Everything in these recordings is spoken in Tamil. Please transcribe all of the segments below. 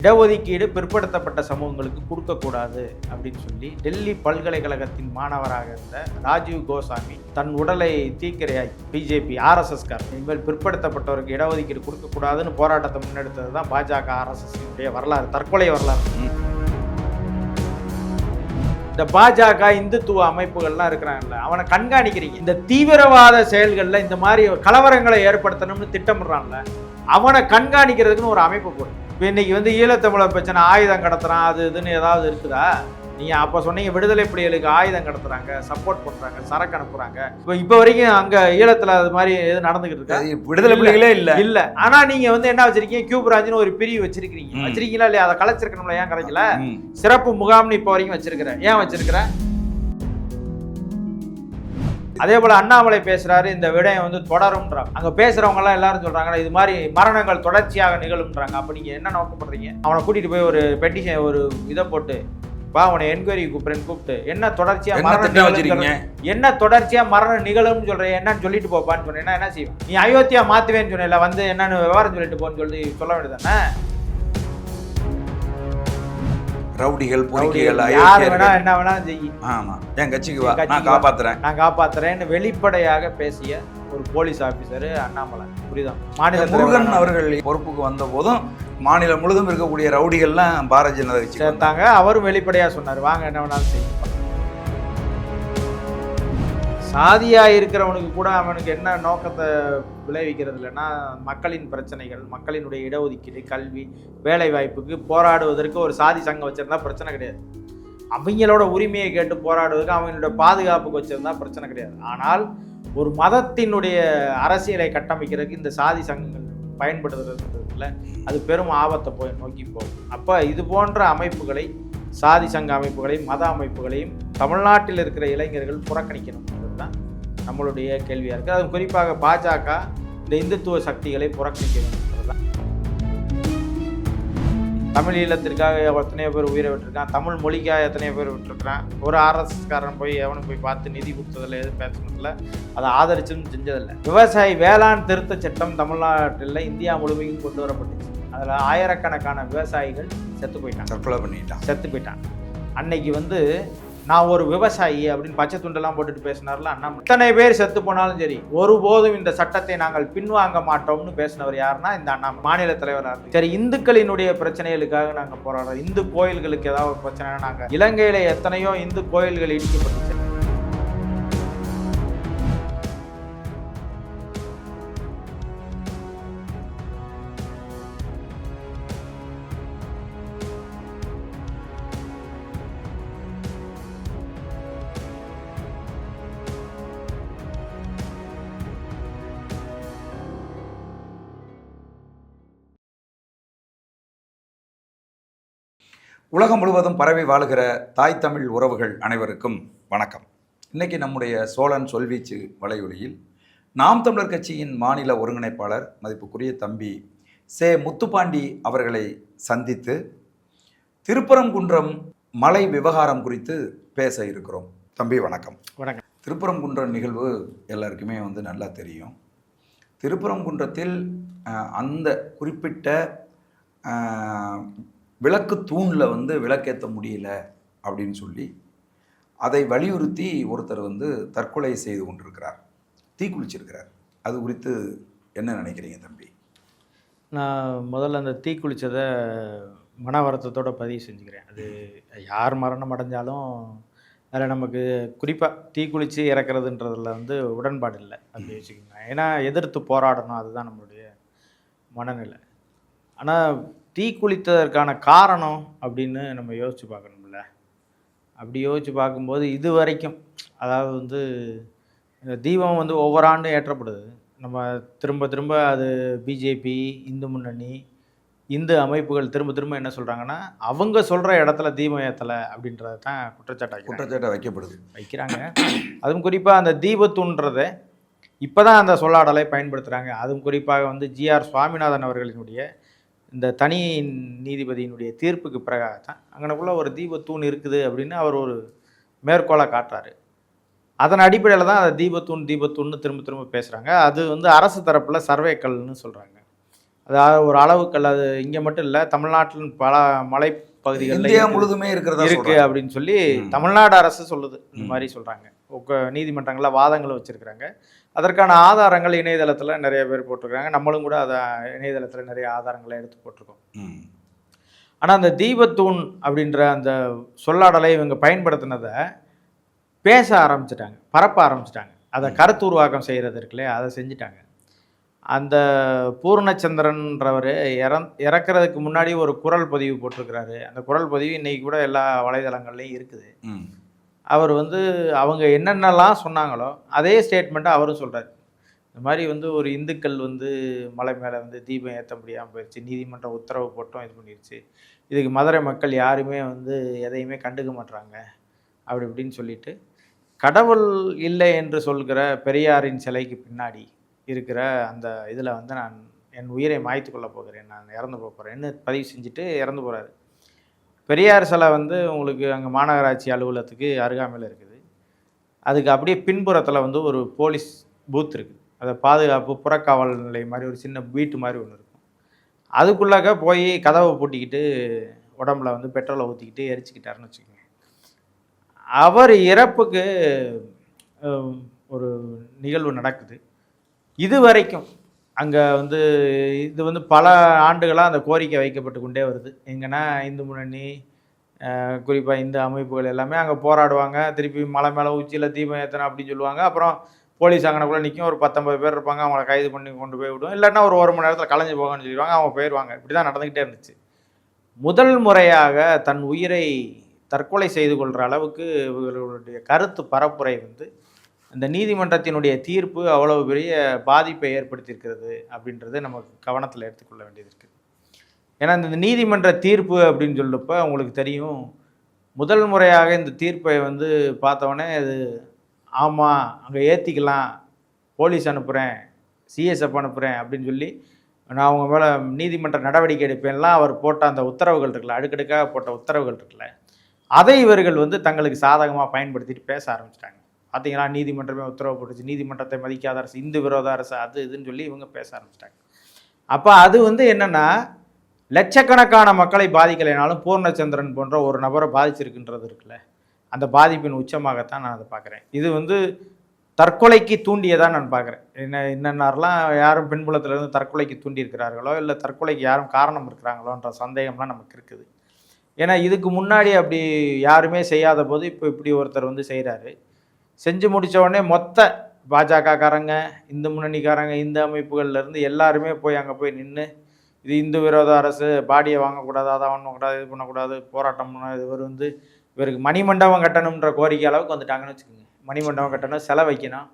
இடஒதுக்கீடு பிற்படுத்தப்பட்ட சமூகங்களுக்கு கொடுக்கக்கூடாது அப்படின்னு சொல்லி டெல்லி பல்கலைக்கழகத்தின் மாணவராக இருந்த ராஜீவ் கோசாமி தன் உடலை தீக்கிரையாக்கி பிஜேபி ஆர்எஸ்எஸ்கார் இனிமேல் பிற்படுத்தப்பட்டவருக்கு இடஒதுக்கீடு கொடுக்கக்கூடாதுன்னு போராட்டத்தை முன்னெடுத்தது தான் பாஜக ஆர்எஸ்எஸ் வரலாறு, தற்கொலை வரலாறு. இந்த பாஜக இந்துத்துவ அமைப்புகள்லாம் இருக்கிறாங்கல்ல, அவனை கண்காணிக்கிறீங்க. இந்த தீவிரவாத செயல்களில் இந்த மாதிரி கலவரங்களை ஏற்படுத்தணும்னு திட்டமிடுறான்ல, அவனை கண்காணிக்கிறதுக்குன்னு ஒரு அமைப்பு போடு. இப்போ இன்னைக்கு ஈழத்தமிழர் பிரச்சனை, ஆயுதம் கடத்துறான், அது இதுன்னு ஏதாவது இருக்குதா? நீங்கள் அப்போ சொன்னீங்க விடுதலை புலிகளுக்கு ஆயுதம் கடத்துறாங்க, சப்போர்ட் பண்ணுறாங்க, சரக்கு அனுப்புறாங்க. இப்போ வரைக்கும் அங்கே ஈழத்தில் அது மாதிரி எதுவும் நடந்துகிட்டு இருக்கா? விடுதலை புலிகளே இல்லை. ஆனால் நீங்கள் என்ன வச்சிருக்கீங்க? கியூ பிராஞ்சுன்னு ஒரு பிரிவு வச்சிருக்கீங்களா இல்லையா? அதை கலைச்சிருக்கணும்ல, ஏன் கலைக்கல? சிறப்பு முகாம்னு இப்போ வரைக்கும் வச்சிருக்கிறேன், ஏன் வச்சிருக்கிறேன்? அதே போல அண்ணாமலை பேசுறாரு, இந்த விடயம் தொடரும்ன்றாங்க. அங்க பேசுறவங்க எல்லாம் எல்லாரும் சொல்றாங்க இது மாதிரி மரணங்கள் தொடர்ச்சியாக நிகழும்ன்றாங்க. அப்ப நீங்க என்ன நோக்கப்படுறீங்க? அவனை கூட்டிட்டு போய் ஒரு பெட்டிஷன், ஒரு இதை போட்டு அவனை என்கொயரி கூப்பிட்டு என்ன தொடர்ச்சியா மரணம் நிகழும்னு சொல்றேன், என்னன்னு சொல்லிட்டு போப்பான்னு சொன்னேன்னா என்ன செய்வோம்? நீ அயோத்தியா மாத்துவேன்னு சொன்ன என்னன்னு விவரம் சொல்லிட்டு போன்னு சொல்லி சொல்ல வேண்டியதானே? ரவுடிகள், பொறுக்கிகள், யார் வேணா என்ன வேணா செய்யும். ஆமா, என் கட்சிக்கு வா, நான் காப்பாத்துறேன்னு வெளிப்படையாக பேசிய ஒரு போலீஸ் ஆபீசர் அண்ணாமலை. புரியுதா? மாநில முருகன் அவர்கள் பொறுப்புக்கு வந்த போதும் மாநிலம் முழுதும் இருக்கக்கூடிய ரவுடிகள்லாம் பாரதிய ஜனதா கட்சி சேர்த்தாங்க. அவரும் வெளிப்படையா சொன்னார், வாங்க என்ன வேணாலும் செய்யும். சாதியா இருக்கிறவனுக்கு கூட அவனுக்கு என்ன நோக்கத்தை விளைவிக்கிறது இல்லைன்னா, மக்களின் பிரச்சனைகள், மக்களினுடைய இடஒதுக்கீடு, கல்வி, வேலை வாய்ப்புக்கு போராடுவதற்கு ஒரு சாதி சங்கம் வச்சிருந்தா பிரச்சனை கிடையாது. அவங்களோட உரிமையை கேட்டு போராடுவதற்கு, அவங்களுடைய பாதுகாப்புக்கு வச்சிருந்தா பிரச்சனை கிடையாது. ஆனால் ஒரு மதத்தினுடைய அரசியலை கட்டமைக்கிறதுக்கு இந்த சாதி சங்கங்கள் பயன்படுத்துறதுல அது பெரும் ஆபத்தை போய் நோக்கி போகும். அப்போ இது போன்ற அமைப்புகளை, சாதி சங்க அமைப்புகளையும் மத அமைப்புகளையும் தமிழ்நாட்டில் இருக்கிற இளைஞர்கள் புறக்கணிக்கணும்ன்றது தான் நம்மளுடைய கேள்வியாக இருக்குது. அது குறிப்பாக பாஜக இந்த இந்துத்துவ சக்திகளை புறக்கணிக்க வேண்டும்ன்றது தான். தமிழ் ஈழத்திற்காக எத்தனையோ பேர் உயிரை விட்டுருக்கான், தமிழ் மொழிக்காக எத்தனையோ பேர் விட்டுருக்கான். ஒரு ஆர்எஸ்எஸ்காரன் போய் எவனும் போய் பார்த்து நிதி கொடுத்ததில்லை, எதுவும் பேசுனதில்லை, அதை ஆதரிச்சுன்னு செஞ்சதில்லை. விவசாயி வேளாண் திருத்த சட்டம் தமிழ்நாட்டில் இந்தியா முழுமையும் கொண்டு வரப்பட்டுச்சு. அதில் ஆயிரக்கணக்கான விவசாயிகள் செத்து போயிட்டான். அன்னைக்கு நான் ஒரு விவசாயி அப்படின்னு பச்சை துண்டெல்லாம் போட்டுட்டு பேசினார்ல அண்ணாமலை. இத்தனை பேர் செத்து போனாலும் சரி, ஒருபோதும் இந்த சட்டத்தை நாங்கள் பின்வாங்க மாட்டோம்னு பேசினவர் யாருன்னா இந்த அண்ணாமலை, மாநில தலைவராக. சரி, இந்துக்களினுடைய பிரச்சனைகளுக்காக நாங்கள் போராடுறோம். இந்து கோயில்களுக்கு ஏதாவது ஒரு பிரச்சனைனா, நாங்கள் இலங்கையில எத்தனையோ இந்து கோயில்கள் இடிக்கப்பட்டுச்சு. உலகம் முழுவதும் பரவி வாழுகிற தாய் தமிழ் உறவுகள் அனைவருக்கும் வணக்கம். இன்றைக்கி நம்முடைய சோழன் சொல்வீச்சு வலையொலியில் நாம் தமிழர் கட்சியின் மாநில ஒருங்கிணைப்பாளர் மதிப்புக்குரிய தம்பி சே முத்துப்பாண்டி அவர்களை சந்தித்து திருப்பரங்குன்றம் மலை விவகாரம் குறித்து பேச இருக்கிறோம். தம்பி வணக்கம். வணக்கம். திருப்பரங்குன்றம் நிகழ்வு எல்லாருக்குமே நல்லா தெரியும். திருப்பரங்குன்றத்தில் அந்த குறிப்பிட்ட விளக்கு தூணில் விளக்கேற்ற முடியல அப்படின்னு சொல்லி அதை வலியுறுத்தி ஒருத்தர் தற்கொலை செய்து கொண்டிருக்கிறார், தீக்குளிச்சிருக்கிறார். அது குறித்து என்ன நினைக்கிறீங்க தம்பி? நான் முதல்ல அந்த தீக்குளித்ததை மன வருத்தத்தோடு பதிவு செஞ்சுக்கிறேன். அது யார் மரணம் அடைஞ்சாலும் அதில் நமக்கு குறிப்பாக தீக்குளித்து இறக்குறதுன்றதில் உடன்பாடு இல்லை அப்படி வச்சுக்கோங்க. ஏன்னா எதிர்த்து போராடணும், அதுதான் நம்மளுடைய மனநிலை. ஆனால் தீக்குளித்ததற்கான காரணம் அப்படின்னு நம்ம யோசித்து பார்க்கணும்ல. அப்படி யோசித்து பார்க்கும்போது இது வரைக்கும் அதாவது தீபம் ஒவ்வொரு ஆண்டும் ஏற்றப்படுது. நம்ம திரும்ப அது பிஜேபி, இந்து முன்னணி, இந்து அமைப்புகள் திரும்ப என்ன சொல்கிறாங்கன்னா, அவங்க சொல்கிற இடத்துல தீபம் ஏற்றலை அப்படின்றது தான் குற்றச்சாட்டாக வைக்கிறாங்க. அதுவும் குறிப்பாக அந்த தீபத்துன்றதை இப்போ தான் அந்த சொல்லாடலை பயன்படுத்துகிறாங்க. அதுவும் குறிப்பாக ஜிஆர் சுவாமிநாதன் அவர்களினுடைய இந்த தனி நீதிபதியினுடைய தீர்ப்புக்கு பிறகு தான் அங்கனக்குள்ளே ஒரு தீபத்தூண் இருக்குது அப்படின்னு அவர் ஒரு மேற்கோளை காட்டுறாரு. அதன் அடிப்படையில் தான் அதை தீபத்தூண் திரும்ப பேசுகிறாங்க. அது அரசு தரப்பில் சர்வேக்கல்னு சொல்கிறாங்க. அதாவது ஒரு அளவுக்கு அது இங்கே மட்டும் இல்லை, தமிழ்நாட்டில் பல மலைப்பகுதிகளில் இந்தியா முழுதுமே இருக்கிறதா இருக்கு சொல்றாங்க. அப்படின்னு சொல்லி தமிழ்நாடு அரசு சொல்லுது. இந்த மாதிரி சொல்கிறாங்க. நீதிமன்றங்களில் வாதங்களை வச்சுருக்கிறாங்க. அதற்கான ஆதாரங்கள் இணையதளத்தில் நிறைய பேர் போட்டிருக்காங்க. நம்மளும் கூட அதை இணையதளத்தில் நிறைய ஆதாரங்களை எடுத்து போட்டிருக்கோம். ஆனால் அந்த தீபத்தூண் அப்படின்ற அந்த சொல்லாடலை இவங்க பயன்படுத்தினதை பேச ஆரம்பிச்சிட்டாங்க, பரப்ப ஆரம்பிச்சிட்டாங்க. அதை கருத்து உருவாக்கம் செய்கிறது இருக்குல்லையே, அதை செஞ்சுட்டாங்க. அந்த பூர்ணச்சந்திரன்றவர் இறக்கிறதுக்கு முன்னாடி ஒரு குரல் பதிவு போட்டிருக்கிறாரு. அந்த குரல் பதிவு இன்றைக்கி கூட எல்லா வலைதளங்கள்லையும் இருக்குது. அவர் வந்து அவங்க என்னென்னலாம் சொன்னாங்களோ அதே ஸ்டேட்மெண்ட்டை அவரும் சொல்கிறார். இந்த மாதிரி வந்து ஒரு இந்துக்கள் வந்து மலை மேலே வந்து தீபம் ஏற்ற முடியாமல் போயிடுச்சு, நீதிமன்றம் உத்தரவு போட்டும் இது பண்ணிடுச்சு, இதுக்கு மதுரை மக்கள் யாருமே வந்து எதையுமே கண்டுக்க மாட்டுறாங்க அப்படி இப்படின்னு சொல்லிட்டு, கடவுள் இல்லை என்று சொல்கிற பெரியாரின் சிலைக்கு பின்னாடி இருக்கிற அந்த இதில் வந்து நான் என் உயிரை மாய்த்து கொள்ள போகிறேன், நான் இறந்து போக போகிறேன்னு பதிவு செஞ்சுட்டு இறந்து போகிறாரு. பெரியார் சிலை வந்து உங்களுக்கு அங்கே மாநகராட்சி அலுவலகத்துக்கு அருகாமையில் இருக்குது. அதுக்கு அப்படியே பின்புறத்தில் வந்து ஒரு போலீஸ் பூத் இருக்குது. அதை பாதுகாப்பு புறக்காவல் நிலையம் மாதிரி ஒரு சின்ன வீட்டு மாதிரி ஒன்று இருக்கும். அதுக்குள்ளாக போய் கதவை பூட்டிக்கிட்டு உடம்புல வந்து பெட்ரோலை ஊற்றிக்கிட்டு எரிச்சிக்கிட்டாருன்னு வச்சுக்கோங்க. அவர் இறப்புக்கு ஒரு நிகழ்வு நடக்குது. இது வரைக்கும் அங்கே வந்து இது வந்து பல ஆண்டுகளாக அந்த கோரிக்கை வைக்கப்பட்டு கொண்டே வருது. எங்கன்னா இந்து முன்னணி, குறிப்பாக இந்த அமைப்புகள் எல்லாமே அங்கே போராடுவாங்க. திருப்பி மலை மேலே உச்சியில் தீபம் ஏற்றணும் அப்படின்னு சொல்லுவாங்க. அப்புறம் போலீஸ் அங்கனக்குள்ளே நிற்கும், ஒரு 19 பேர் இருப்பாங்க, அவங்கள கைது பண்ணி கொண்டு போய் விடுவோம். இல்லைன்னா ஒரு மணி நேரத்தில் கலைஞ்சு போகணும்னு சொல்லிடுவாங்க, அவங்க போயிடுவாங்க. இப்படி தான் நடந்துக்கிட்டே இருந்துச்சு. முதல் முறையாக தன் உயிரை தற்கொலை செய்து கொள்கிற அளவுக்கு இவர்களுடைய கருத்து பரப்புரை வந்து அந்த நீதிமன்றத்தினுடைய தீர்ப்பு அவ்வளவு பெரிய பாதிப்பை ஏற்படுத்தியிருக்கிறது அப்படின்றது நமக்கு கவனத்தில் எடுத்துக்கொள்ள வேண்டியது இருக்குது. ஏன்னா இந்த நீதிமன்ற தீர்ப்பு அப்படின்னு சொல்லப்போ உங்களுக்கு தெரியும், முதல் முறையாக இந்த தீர்ப்பை வந்து பார்த்தவொடனே அது ஆமாம் அங்கே ஏற்றிக்கலாம், போலீஸ் அனுப்புகிறேன், சிஎஸ்எஃப் அனுப்புகிறேன் அப்படின்னு சொல்லி நான் அவங்க மேலே நீதிமன்ற நடவடிக்கை எடுப்பேன்லாம் அவர் போட்ட அந்த உத்தரவுகள் இருக்குல்ல, அடுக்கடுக்காக போட்ட உத்தரவுகள் இருக்குல்ல, அதை இவர்கள் வந்து தங்களுக்கு சாதகமாக பயன்படுத்திட்டு பேச ஆரம்பிச்சிட்டாங்க. பார்த்தீங்களா, நீதிமன்றமே உத்தரவு போட்டுச்சு, நீதிமன்றத்தை மதிக்காத அரசு, இந்து விரோத அரசு, அது இதுன்னு சொல்லி இவங்க பேச ஆரம்பிச்சிட்டாங்க. அப்போ அது வந்து என்னென்னா, லட்சக்கணக்கான மக்களை பாதிக்கலைனாலும் பூர்ணச்சந்திரன் போன்ற ஒரு நபரை பாதிச்சிருக்குன்றது இருக்குல்ல, அந்த பாதிப்பின் உச்சமாகத்தான் நான் அதை பார்க்குறேன். இது வந்து தற்கொலைக்கு தூண்டியதான் நான் பார்க்குறேன். என்னென்னலாம் யாரும் பின்புலத்திலேருந்து தற்கொலைக்கு தூண்டியிருக்கிறார்களோ, இல்லை தற்கொலைக்கு யாரும் காரணம் இருக்கிறாங்களோன்ற சந்தேகம்லாம் நமக்கு இருக்குது. ஏன்னா இதுக்கு முன்னாடி அப்படி யாருமே செய்யாத போது இப்போ இப்படி ஒருத்தர் வந்து செய்கிறாரு. செஞ்சு முடித்த உடனே மொத்த பாஜகக்காரங்க, இந்து முன்னணிக்காரங்க, இந்த அமைப்புகள்லேருந்து எல்லாருமே போய் அங்கே போய் நின்று இது இந்து விரோத அரசு, பாடியை வாங்கக்கூடாது, அதை வாங்கக்கூடாது, இது பண்ணக்கூடாது, போராட்டம் பண்ண, இவர் வந்து இவருக்கு மணிமண்டபம் கட்டணுன்ற கோரிக்கை அளவுக்கு வந்துட்டாங்கன்னு வச்சுக்கோங்க. மணிமண்டபம் கட்டணும், செலை வைக்கணும்.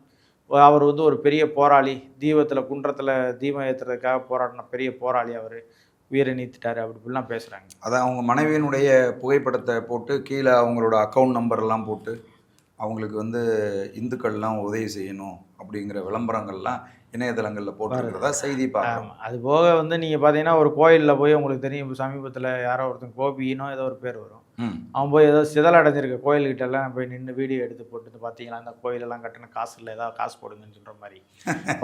அவர் வந்து ஒரு பெரிய போராளி, தீபத்தில் குன்றத்தில் தீபம் ஏற்றுறதுக்காக போராடின பெரிய போராளி, அவர் உயிரை நீத்துட்டார் அப்படி இப்படிலாம் பேசுகிறாங்க. அதான் அவங்க மனைவியினுடைய புகைப்படத்தை போட்டு கீழே அவங்களோட அக்கௌண்ட் நம்பர்லாம் போட்டு அவங்களுக்கு வந்து இந்துக்கள்லாம் உதவி செய்யணும் அப்படிங்கிற விளம்பரங்கள்லாம் இணையதளங்களில் போட்டுருக்கிறதா செய்தி பார்க்கலாம். அது போக வந்து நீங்கள் பார்த்தீங்கன்னா ஒரு கோயிலில் போய் உங்களுக்கு தெரியும், இப்போ சமீபத்தில் யாரோ ஒருத்தன் கோபினோ ஏதோ ஒரு பேர் வரும், அவன் போய் ஏதோ சிதலடைஞ்சிருக்க கோயில்கிட்டலாம் போய் நின்று வீடியோ எடுத்து போட்டு பார்த்தீங்களா அந்த கோயிலெல்லாம் கட்டின காசு இல்லை, ஏதாவது காசு போடுங்கன்னு சொல்கிற மாதிரி.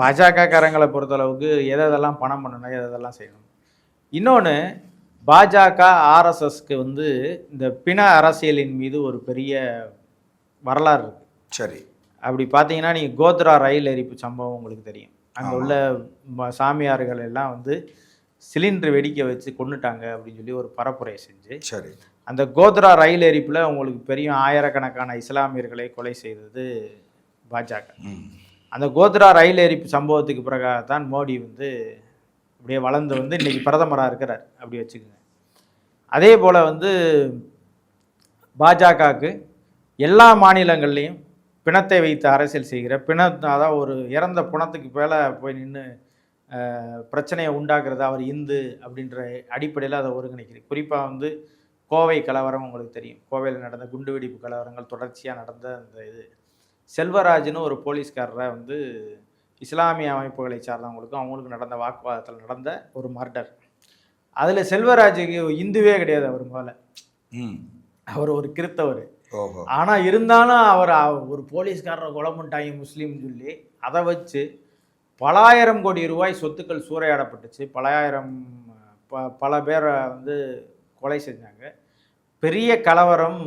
பாஜகக்காரங்களை பொறுத்தளவுக்கு எதெல்லாம் பணம் பண்ணணும், எதெல்லாம் செய்யணும். இன்னொன்று, பாஜக ஆர்எஸ்எஸ்க்கு வந்து இந்த பிண அரசியலின் மீது ஒரு பெரிய வரலாறு இருக்குது. சரி, அப்படி பார்த்தீங்கன்னா நீங்கள் கோத்ரா ரயில் எரிப்பு சம்பவம் உங்களுக்கு தெரியும். அங்கே உள்ள சாமியார்கள் எல்லாம் வந்து சிலிண்டர் வெடிக்க வச்சு கொண்டுட்டாங்க அப்படின்னு சொல்லி ஒரு பரப்புரை செஞ்சு, சரி, அந்த கோத்ரா ரயில் எரிப்பில் உங்களுக்கு பெரிய ஆயிரக்கணக்கான இஸ்லாமியர்களை கொலை செய்தது பாஜக. அந்த கோத்ரா ரயில் எரிப்பு சம்பவத்துக்கு பிறகாகத்தான் மோடி வந்து அப்படியே வளர்ந்து வந்து இன்றைக்கி பிரதமராக இருக்கிறார் அப்படி வச்சுக்கோங்க. அதே போல் வந்து பாஜகவுக்கு எல்லா மாநிலங்கள்லேயும் பிணத்தை வைத்து அரசியல் செய்கிற அதாவது ஒரு இறந்த பிணத்துக்கு மேலே போய் நின்று பிரச்சனையை உண்டாக்குறது அவர் இந்து அப்படின்ற அடிப்படையில் அதை ஒருங்கிணைக்கிறது. குறிப்பாக வந்து கோவை கலவரம் உங்களுக்கு தெரியும், கோவையில் நடந்த குண்டுவெடிப்பு கலவரங்கள் தொடர்ச்சியாக நடந்த அந்த இது, செல்வராஜ்னு ஒரு போலீஸ்காரரை வந்து இஸ்லாமிய அமைப்புகளை சார்ந்தவங்களுக்கும் அவங்களுக்கு நடந்த வாக்குவாதத்தில் நடந்த ஒரு மர்டர். அதில் செல்வராஜுக்கு இந்துவே கிடையாது, அவர் முதல்ல அவர் ஒரு கிறித்தவர். ஆனால் இருந்தாலும் அவர் ஒரு போலீஸ்காரரை கொலை பண்ணிட்டாங்க முஸ்லீம்னு சொல்லி அதை வச்சு பலாயிரம் கோடி ரூபாய் சொத்துக்கள் சூறையாடப்பட்டுச்சு. பல பேரை வந்து கொலை செஞ்சாங்க. பெரிய கலவரம்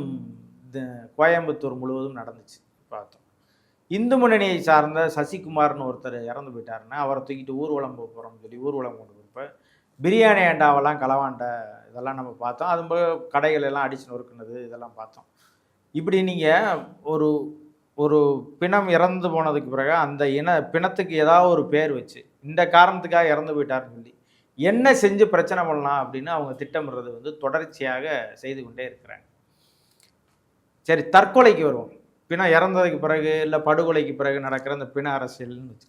கோயம்புத்தூர் முழுவதும் நடந்துச்சு பார்த்தோம். இந்து முன்னணியை சார்ந்த சசிகுமார்னு ஒருத்தர் இறந்து போயிட்டாருன்னா அவரை தூக்கிட்டு ஊர்வலம் போகிறோம்னு சொல்லி ஊர்வலம் கொண்டு போகிறப்ப பிரியாணி ஏண்டாவெல்லாம் களவாண்ட இதெல்லாம் நம்ம பார்த்தோம். அது போக கடைகள் எல்லாம் அடிச்சு நொறுக்குனது இதெல்லாம் பார்த்தோம். இப்படி நீங்கள் ஒரு ஒரு பிணம் இறந்து போனதுக்கு பிறகு அந்த பிணத்துக்கு ஏதாவது ஒரு பேர் வச்சு இந்த காரணத்துக்காக இறந்து போயிட்டாருன்னு சொல்லி என்ன செஞ்சு பிரச்சனை பண்ணலாம் அப்படின்னு அவங்க திட்டமிடுறது வந்து தொடர்ச்சியாக செய்து கொண்டே இருக்கிறாங்க. சரி, தற்கொலைக்கு வருவோம். பிணம் இறந்ததுக்கு பிறகு இல்லை படுகொலைக்கு பிறகு நடக்கிற அந்த பிண அரசியல்னு வச்சு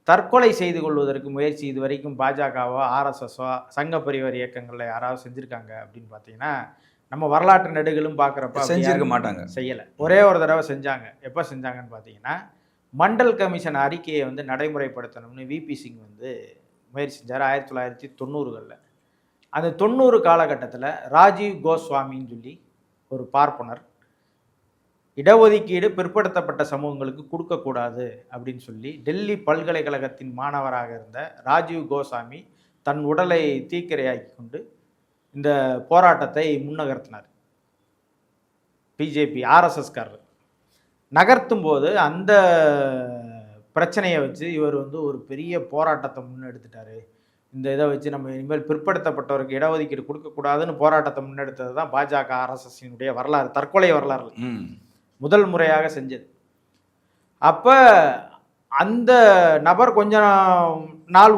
தற்கொலை செய்து கொள்வதற்கு முயற்சி இது வரைக்கும் பாஜகவோ ஆர்எஸ்எஸோ சங்க பரிவார இயக்கங்களில் யாராவது செஞ்சுருக்காங்க அப்படின்னு பார்த்தீங்கன்னா நம்ம வரலாற்று நெடுகளும் பார்க்குறப்ப செஞ்சிருக்க மாட்டாங்க, செய்யலை. ஒரே ஒரு தடவை செஞ்சாங்க. எப்போ செஞ்சாங்கன்னு பார்த்தீங்கன்னா மண்டல் கமிஷன் அறிக்கையை வந்து நடைமுறைப்படுத்தணும்னு விபி சிங் வந்து முயற்சி செஞ்சார் 1990களில். அந்த 90 காலகட்டத்தில் ராஜீவ் கோஸ்வாமின்னு சொல்லி ஒரு பார்ப்பனர் இடஒதுக்கீடு பிற்படுத்தப்பட்ட சமூகங்களுக்கு கொடுக்கக்கூடாது அப்படின்னு சொல்லி டெல்லி பல்கலைக்கழகத்தின் மாணவராக இருந்த ராஜீவ் கோஸ்வாமி தன் உடலை தீக்கிரையாக்கி கொண்டு இந்த போராட்டத்தை முன்னகர்த்தினார். பிஜேபி ஆர்எஸ்எஸ்காரர் நகர்த்தும் போது அந்த பிரச்சனையை வச்சு இவர் வந்து ஒரு பெரிய போராட்டத்தை முன்னெடுத்துட்டாரு. இந்த இதை வச்சு நம்ம இனிமேல் பிற்படுத்தப்பட்டவருக்கு இடஒதுக்கீடு கொடுக்கக்கூடாதுன்னு போராட்டத்தை முன்னெடுத்தது தான் பாஜக ஆர்எஸ்எஸ்னுடைய வரலாறு, தற்கொலை வரலாறு முதல் முறையாக செஞ்சது. அப்போ அந்த நபர் கொஞ்சம் நாள்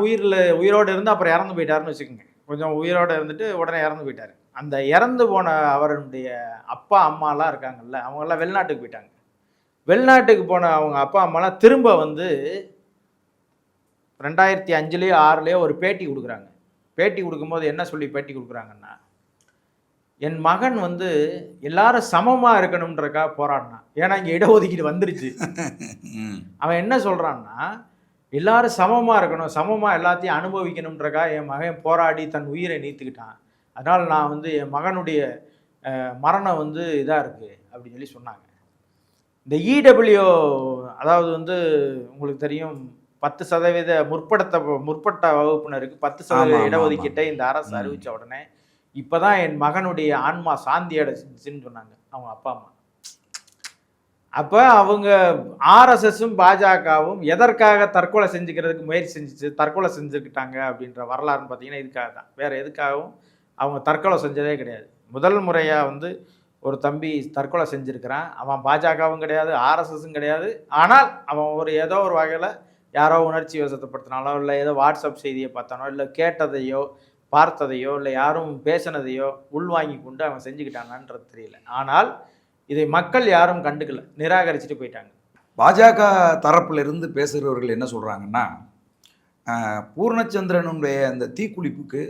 உயிரோடு இருந்து அப்புறம் இறந்து போயிட்டாருன்னு வச்சுக்கோங்க. கொஞ்சம் உயிரோடு இருந்துட்டு உடனே இறந்து போயிட்டார். அந்த இறந்து போன அவருடைய அப்பா அம்மாலாம் இருக்காங்கல்ல, அவங்கெல்லாம் வெளிநாட்டுக்கு போயிட்டாங்க. வெளிநாட்டுக்கு போன அவங்க அப்பா அம்மாலாம் திரும்ப வந்து 2005லயோ 2006லயோ ஒரு பேட்டி கொடுக்குறாங்க. பேட்டி கொடுக்கும்போது என்ன சொல்லி பேட்டி கொடுக்குறாங்கன்னா, என் மகன் வந்து எல்லாரும் சமமாக இருக்கணும்ன்றக்காக போராடினான். ஏன்னா இங்கே இடஒதுக்கீடு வந்துருச்சு. அவன் என்ன சொல்கிறான்னா, எல்லாரும் சமமாக இருக்கணும், சமமாக எல்லாத்தையும் அனுபவிக்கணும்ன்றக்காக என் மகன் போராடி தன் உயிரை நீத்துக்கிட்டான். அதனால் நான் வந்து என் மகனுடைய மரணம் வந்து இதாக இருக்குது அப்படின்னு சொல்லி சொன்னாங்க. இந்த இடபிள்யூ அதாவது வந்து உங்களுக்கு தெரியும் 10% முற்பட்ட வகுப்பினருக்கு 10% இடஒதுக்கீட்டை இந்த அரசு அறிவித்த உடனே இப்போ தான் என் மகனுடைய ஆன்மா சாந்தி அடைச்சின்னு சொன்னாங்க அவங்க அப்பா அம்மா. அப்போ அவங்க ஆர்எஸ்எஸும் பாஜகவும் எதற்காக தற்கொலை செஞ்சுக்கிறதுக்கு தற்கொலை செஞ்சுக்கிட்டாங்க அப்படின்ற வரலாறுன்னு பார்த்தீங்கன்னா இதுக்காக தான். வேறு எதுக்காகவும் அவங்க தற்கொலை செஞ்சதே கிடையாது. முதல் முறையாக வந்து ஒரு தம்பி தற்கொலை செஞ்சுருக்கிறான். அவன் பாஜகவும் கிடையாது, ஆர்எஸ்எஸும் கிடையாது. ஆனால் அவன் ஏதோ ஒரு வகையில் யாரோ உணர்ச்சி வசப்படுத்தினாலோ இல்லை ஏதோ வாட்ஸ்அப் செய்தியை பார்த்தானோ இல்லை கேட்டதையோ பார்த்ததையோ இல்லை யாரும் பேசினதையோ உள்வாங்கி கொண்டு அவன் செஞ்சுக்கிட்டாங்கன்றது தெரியல. ஆனால் இதை மக்கள் யாரும் கண்டுக்கல, நிராகரிச்சுட்டு போயிட்டாங்க. பாஜக தரப்பிலிருந்து பேசுகிறவர்கள் என்ன சொல்கிறாங்கன்னா, பூர்ணச்சந்திரனுடைய அந்த தீக்குளிப்புக்கு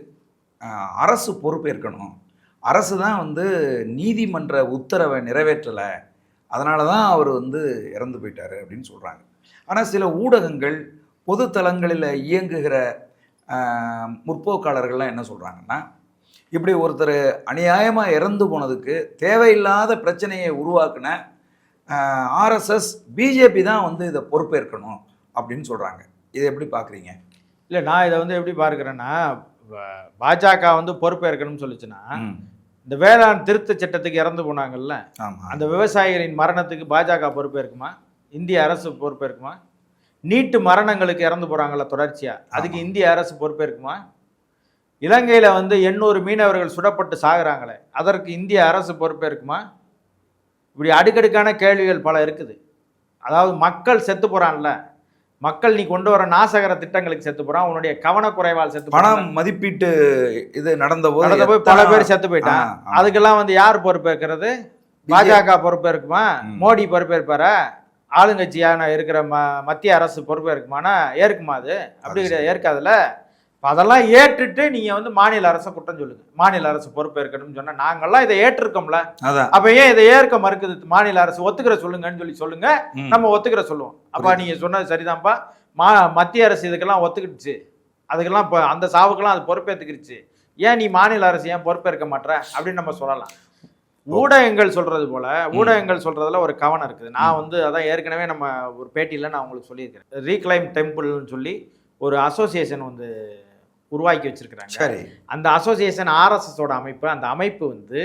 அரசு பொறுப்பேற்கணும், அரசு தான் வந்து நீதிமன்ற உத்தரவை நிறைவேற்றலை, அதனால தான் அவர் வந்து இறந்து போயிட்டார் அப்படின்னு சொல்கிறாங்க. ஆனால் சில ஊடகங்கள் பொது தளங்களில் இயங்குகிற முற்போக்காளர்கள்லாம் என்ன சொல்கிறாங்கன்னா, இப்படி ஒருத்தர் அநியாயமாக இறந்து போனதுக்கு தேவையில்லாத பிரச்சனையை உருவாக்குன ஆர்எஸ்எஸ் பிஜேபி தான் வந்து இதை பொறுப்பேற்கணும் அப்படின்னு சொல்கிறாங்க. இதை எப்படி பார்க்குறீங்க? இல்லை, நான் இதை வந்து எப்படி பார்க்குறேன்னா, பாஜக வந்து பொறுப்பேற்கணும்னு சொல்லிச்சுன்னா இந்த வேளாண் திருத்த சட்டத்துக்கு இறந்து போனாங்கல்ல, அந்த விவசாயிகளின் மரணத்துக்கு பாஜக பொறுப்பேற்குமா? இந்திய அரசு பொறுப்பேற்குமா? நீட்டு மரணங்களுக்கு இறந்து போகிறாங்கல்ல தொடர்ச்சியாக, அதுக்கு இந்திய அரசு பொறுப்பேற்குமா? இலங்கையில் வந்து 800 மீனவர்கள் சுடப்பட்டு சாகுறாங்களே, அதற்கு இந்திய அரசு பொறுப்பேற்குமா? இப்படி அடுக்கடுக்கான கேள்விகள் பல இருக்குது. அதாவது மக்கள் செத்து போகிறான்ல, மக்கள் நீ கொண்டு வர நாசகர திட்டங்களுக்கு செத்து போகிறான், உன்னுடைய கவனக்குறைவால் செத்து போகிறான். பணம் மதிப்பீட்டு இது நடந்த போது பல பேர் செத்து போயிட்டான். அதுக்கெல்லாம் வந்து யார் பொறுப்பேற்கிறது? பாஜக பொறுப்பேற்குமா? மோடி பொறுப்பேற்பாரா? ஆளுங்கட்சியான இருக்கிற மத்திய அரசு பொறுப்பேற்குமானா ஏற்குமா? அது அப்படி கிடையாது, ஏற்காதுல. அதெல்லாம் ஏற்றுட்டு நீங்க வந்து மாநில அரசை குற்றம் சொல்லுங்க, மாநில அரசு பொறுப்பேற்கணும்னு சொன்னா நாங்கெல்லாம் இதை ஏற்றிருக்கோம்ல, அப்ப ஏன் இதை ஏற்க மறுக்குது மாநில அரசு? ஒத்துக்கிற சொல்லுங்கன்னு சொல்லுங்க, நம்ம ஒத்துக்கிற சொல்லுவோம். அப்ப நீங்க சொன்னது சரிதான்ப்பா, மத்திய அரசு இதுக்கெல்லாம் ஒத்துக்கிடுச்சு, அதுக்கெல்லாம் இப்போ அந்த சாவுக்கெல்லாம் அது பொறுப்பேற்றுக்கிடுச்சு, ஏன் நீ மாநில அரசு ஏன் பொறுப்பேற்க மாட்டேற அப்படின்னு நம்ம சொல்லலாம். ஊடகங்கள் சொல்றது போல ஊடகங்கள் சொல்றதுல ஒரு கவனம் இருக்குது. நான் வந்து அதான் ஏற்கனவே நம்ம ஒரு பேட்டியில் நான் உங்களுக்கு சொல்லியிருக்கிறேன். ரீக்ளைம் டெம்பிள்னு சொல்லி ஒரு அசோசியேஷன் வந்து உருவாக்கி வச்சிருக்கிறாங்க. சரி. அந்த அசோசியேஷன் ஆர்எஸ்எஸோட அமைப்பு. அந்த அமைப்பு வந்து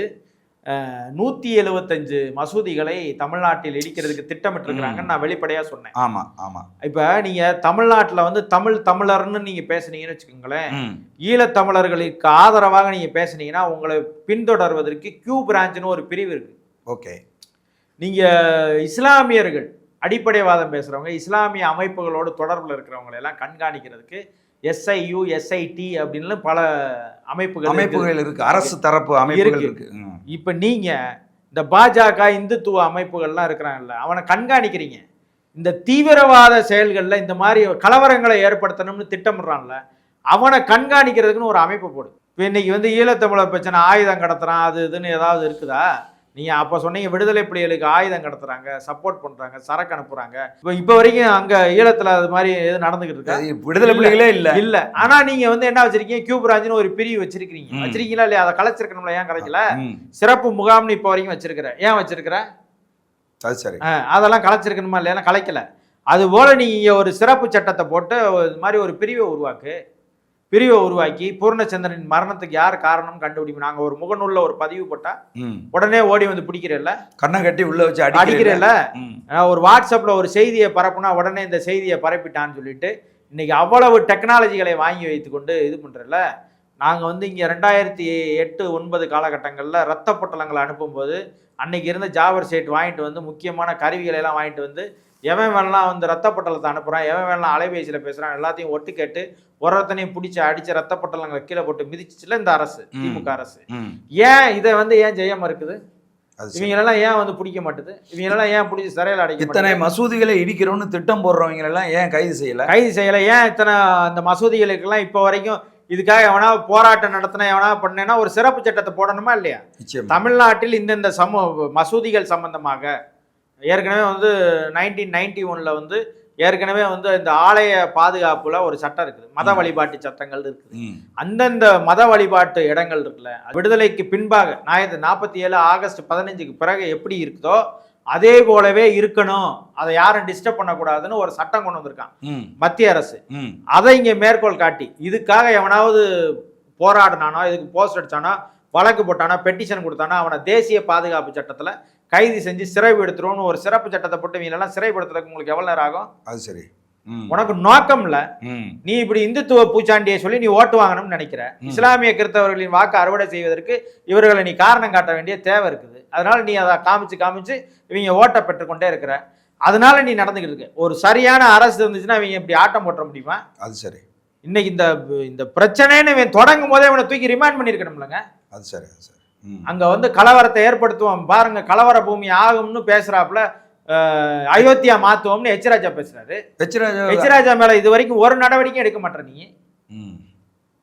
175 மசூதிகளை தமிழ்நாட்டில் இடிக்கிறதுக்கு திட்டமிட்டிருக்கிறாங்கன்னு நான் வெளிப்படையா சொன்னேன். ஆமா ஆமா. இப்ப நீங்க தமிழ்நாட்டில் வந்து தமிழர்னு நீங்க பேசுனீங்கன்னு வச்சுக்கோங்களேன், ஈழத்தமிழர்களுக்கு ஆதரவாக நீங்க பேசுனீங்கன்னா உங்களை பின்தொடர்வதற்கு கியூ பிரான்ச்னு ஒரு பிரிவு இருக்கு. ஓகே. நீங்க இஸ்லாமியர்கள் அடிப்படைவாதம் பேசுறவங்க, இஸ்லாமிய அமைப்புகளோடு தொடர்பில் இருக்கிறவங்களை எல்லாம் கண்காணிக்கிறதுக்கு SIU SIT அப்படின்னு பல அமைப்புகள் இருக்கு. அரசு தரப்பு அமைப்புகள் இருக்கு. இப்ப நீங்க இந்த பாஜக இந்துத்துவ அமைப்புகள்லாம் இருக்கிறாங்கல்ல, அவனை கண்காணிக்கிறீங்க. இந்த தீவிரவாத செயல்கள்ல இந்த மாதிரி கலவரங்களை ஏற்படுத்தணும்னு திட்டமிடுறான்ல, அவனை கண்காணிக்கிறதுக்குன்னு ஒரு அமைப்பு போடு. இப்போ இன்னைக்கு வந்து ஈழத்தமிழர் பிரச்சனை, ஆயுதம் கடத்துறான் அது இதுன்னு ஏதாவது இருக்குதா? நீங்க அப்ப சொன்னீங்க விடுதலை புலிகளுக்கு ஆயுதம் கடத்துறாங்க, சப்போர்ட் பண்றாங்க, சரக்கு அனுப்புறாங்க. இப்போ வரைக்கும் அங்க ஈழத்துல அது மாதிரி எது நடந்துகிட்டு இருக்கா? விடுதலை புலிகளே இல்ல. ஆனா நீங்க வந்து என்ன வச்சிருக்கீங்க, கியூ பிரான்ச்னு ஒரு பிரிவு வச்சிருக்கீங்களா இல்லையா? அதை கலைச்சிருக்கணும்ல, ஏன் கலைக்கல? சிறப்பு முகாம்னு இப்போ வரைக்கும் வச்சிருக்கிற, ஏன் வச்சிருக்கிற? சரி. அதெல்லாம் கலைச்சிருக்கணுமா இல்லையா? கலைக்கல. அது போல நீங்க ஒரு சிறப்பு சட்டத்தை போட்டு இது மாதிரி ஒரு பிரிவை உருவாக்கி பூர்ணச்சந்திரனின் மரணத்துக்கு யார் காரணம் கண்டுபிடிக்கும். நாங்க ஒரு முகநூல்ல ஒரு பதிவு போட்டா உடனே ஓடி வந்து பிடிக்கிறல்ல, கண்ணை கட்டி உள்ள வச்சு அடிக்கிறல்ல. ஒரு வாட்ஸ்அப்ல ஒரு செய்தியை பரப்புனா உடனே இந்த செய்தியை பரப்பிட்டான்னு சொல்லிட்டு இன்னைக்கு அவ்வளவு டெக்னாலஜிகளை வாங்கி வைத்துக்கொண்டு இது பண்றல. நாங்க வந்து இங்க 2008-9 காலகட்டங்கள்ல ரத்த பொட்டலங்களை அனுப்பும்போது அன்னைக்கு இருந்த ஜாவர் சேட் வாங்கிட்டு வந்து முக்கியமான கருவிகளை எல்லாம் வாங்கிட்டு வந்து எவன் வேணாம் வந்து ரத்த பட்டலத்தை அனுப்புறான், எவன் வேணாம் அலைபேசியில் பேசுறான், எல்லாத்தையும் ஒட்டு கேட்டு ஒருத்தனையும் பிடிச்சி அடிச்சு ரத்த பட்டலங்களை கீழே போட்டு மிதிச்சுல இந்த அரசு, திமுக அரசு. ஏன் இதை வந்து ஏன் செய்ய மறுக்குது? இவங்களெல்லாம் ஏன் வந்து பிடிக்க மாட்டுது? இவங்களெல்லாம் ஏன் பிடிச்சி சிறையில் அடைக்க? இத்தனை மசூதிகளை இடிக்கிறோன்னு திட்டம் போடுறவங்க எல்லாம் ஏன் கைது செய்யல? ஏன் இத்தனை அந்த மசூதிகளுக்கெல்லாம் இப்போ வரைக்கும் இதுக்காக எவனா போராட்டம் நடத்தினா எவனா பண்ணேன்னா ஒரு சிறப்பு சட்டத்தை போடணுமா இல்லையா? தமிழ்நாட்டில் இந்தந்த மசூதிகள் சம்பந்தமாக ஏற்கனவே வந்து 1991 வந்து ஏற்கனவே வந்து இந்த ஆலய பாதுகாப்புல ஒரு சட்டம் இருக்குது, மத வழிபாட்டு சட்டங்கள் இருக்குது. அந்தந்த மத வழிபாட்டு இடங்கள் இருக்குல்ல, விடுதலைக்கு பின்பாக 1947 ஆகஸ்ட் 15க்கு பிறகு எப்படி இருக்குதோ அதே போலவே இருக்கணும், அதை யாரும் டிஸ்டர்ப் பண்ணக்கூடாதுன்னு ஒரு சட்டம் கொண்டு வந்திருக்கான் மத்திய அரசு. அதை இங்க மேற்கோள் காட்டி இதுக்காக எவனாவது போராடினானோ, இதுக்கு போஸ்ட் அடிச்சானோ, வழக்கு போட்டானா, பெட்டிஷன் கொடுத்தானா, அவனை தேசிய பாதுகாப்பு சட்டத்துல கைது செஞ்சு சிறைப்படுத்துறோம்னு ஒரு சிறப்பு சட்டத்தை போட்டு இவங்க எல்லாம் சிறைப்படுத்துறதுக்கு உங்களுக்கு எவ்வளவு நேரம் ஆகும்? அது சரி. உனக்கு நோக்கம் இல்ல. நீ இப்படி இந்துத்துவ பூச்சாண்டியை சொல்லி நீ ஓட்டு வாங்கணும்னு நினைக்கிற. இஸ்லாமிய கிறிஸ்தவர்களின் வாக்கு அறுவடை செய்வதற்கு இவர்களை நீ காரணம் காட்ட வேண்டிய தேவை இருக்குது. அதனால நீ அதை காமிச்சு இவங்க ஓட்டை பெற்றுக்கொண்டே இருக்கிற. அதனால நீ நடந்துகிட்டு இருக்க. ஒரு சரியான அரசு இருந்துச்சுன்னா இவங்க இப்படி ஆட்டம் போட்ட முடியுமா? அது சரி. இன்னைக்கு இந்த பிரச்சனைன்னு இவன் தொடங்கும் போதே இவனை தூக்கி ரிமாண்ட் பண்ணிருக்கணும்லங்க. அது சரி. அங்க வந்து கலவரத்தை ஏற்படுத்துவோம் பாருங்க, கலவர பூமி ஆகும்னு பேசுறாப்புல, அயோத்தியா மாத்துவோம்னு எச்ராஜா பேசுறாரு. எச்ராஜா மேல இது வரைக்கும் ஒரு நடவடிக்கை எடுக்க மாட்டேற. நீ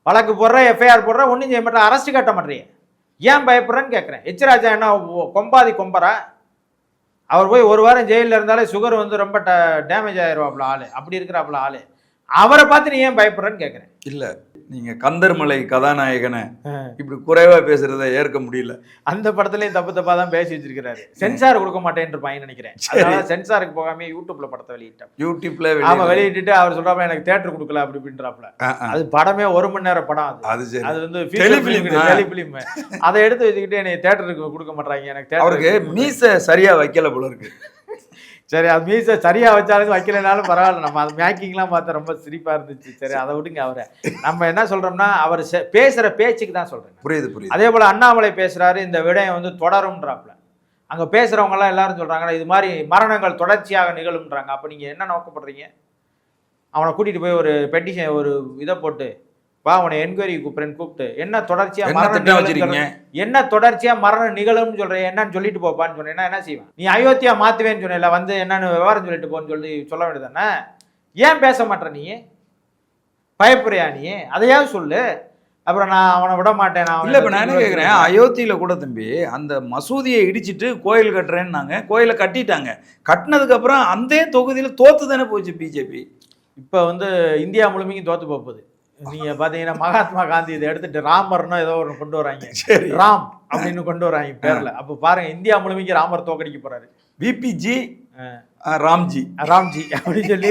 வழக்கு போடுற, FIR போடுற, ஒன்னும் செய்ய மாட்டேன், அரெஸ்ட் கட்ட மாட்டேறீங்க. ஏன் பயப்படுறேன்னு கேட்கறேன். எச்ராஜா என்ன கொம்பாதி கொம்பரா? அவர் போய் ஒரு வாரம் ஜெயிலில் இருந்தாலே சுகர் வந்து ரொம்ப டேமேஜ் ஆயிடுவாப்புல ஆளு, அப்படி இருக்கிறாப்புல ஆளு. அவரை பார்த்து நீ ஏன் பயப்படுறன்னு கேட்கறேன். இல்ல, நீங்க கந்தர்மலை கதாநாயகனை இப்படி குறைவா பேசுறத ஏற்க முடியல. அந்த படத்துலயும் தப்பா தான் பேசி வச்சிருக்காரு. சென்சார் கொடுக்க மாட்டேன்னு இருப்பாங்க நினைக்கிறேன். அதனால சென்சாருக்கு போகாம யூடியூப்ல படத்தை வெளியிட்டு அவர் சொல்றாப்ல எனக்கு தியேட்டர் கொடுக்கல அப்படி அப்படின்றாப்ல. அது படமே 1 மணி நேரம் படம். அது வந்து டெலிபிலிம். அதை எடுத்து வச்சுக்கிட்டு என்னை தியேட்டருக்கு கொடுக்க மாட்டாங்க. எனக்கு அவருக்கு மீச சரியா வைக்கல போல இருக்கு. சரி, அது மீச சரியா வச்சாலும் வைக்கலனாலும் பரவாயில்ல. நம்ம அது மேக்கிங்லாம் பார்த்தா ரொம்ப சிரிப்பா இருந்துச்சு. சரி, அதை விடுங்க. அவரை நம்ம என்ன சொல்றோம்னா அவர் பேசுற பேச்சுக்கு தான் சொல்றேன். புரியுது. அதே போல அண்ணாமலை பேசுறாரு, இந்த விடயம் வந்து தொடரும்ன்றாப்ல. அங்க பேசுறவங்க எல்லாம் எல்லாரும் சொல்றாங்க இது மாதிரி மரணங்கள் தொடர்ச்சியாக நிகழும்ன்றாங்க. அப்ப நீங்க என்ன நோக்கப்படுறீங்க? அவனை கூட்டிட்டு போய் ஒரு பெட்டிஷன் ஒரு இதை போட்டு வா, அவனை என்கொயரி கூப்பிட்டு என்ன தொடர்ச்சியா மரணம் நிகழும்னு சொல்றேன், என்னன்னு சொல்லிட்டு போப்பான்னு சொன்னேன்னா என்ன செய்வான்? நீ அயோத்தியா மாத்துவேன்னு சொன்ன வந்து என்னன்னு விவரம் சொல்லிட்டு போன்னு சொல்லி சொல்ல வேண்டியதானே? ஏன் பேச மாட்டேற? நீ பயப்படுறியா? நீ அதையாவது சொல்லு. அப்புறம் நான் அவனை விட மாட்டேன். இல்ல, இப்ப நான் என்ன கேட்கிறேன், அயோத்தியில கூட தம்பி அந்த மசூதியை இடிச்சிட்டு கோயில் கட்டுறேன்னாங்க, கோயிலை கட்டிட்டாங்க. கட்டினதுக்கு அப்புறம் அந்த தொகுதியில தோத்து தானே போச்சு பிஜேபி. இப்ப வந்து இந்தியா முழுமைக்கும் தோத்து போகுது. நீங்க பாத்தீங்கன்னா மகாத்மா காந்தி இதை எடுத்துட்டு ராமர்னோ ஏதோ ஒன்று கொண்டு வராங்க. ராம் அப்படின்னு கொண்டு வராங்க பேர்ல. அப்ப பாருங்க, இந்தியா முழுமைக்கு ராமர் தோக்கடிக்க போறாரு. விபிஜி ராம்ஜி ராம்ஜி அப்படின்னு சொல்லி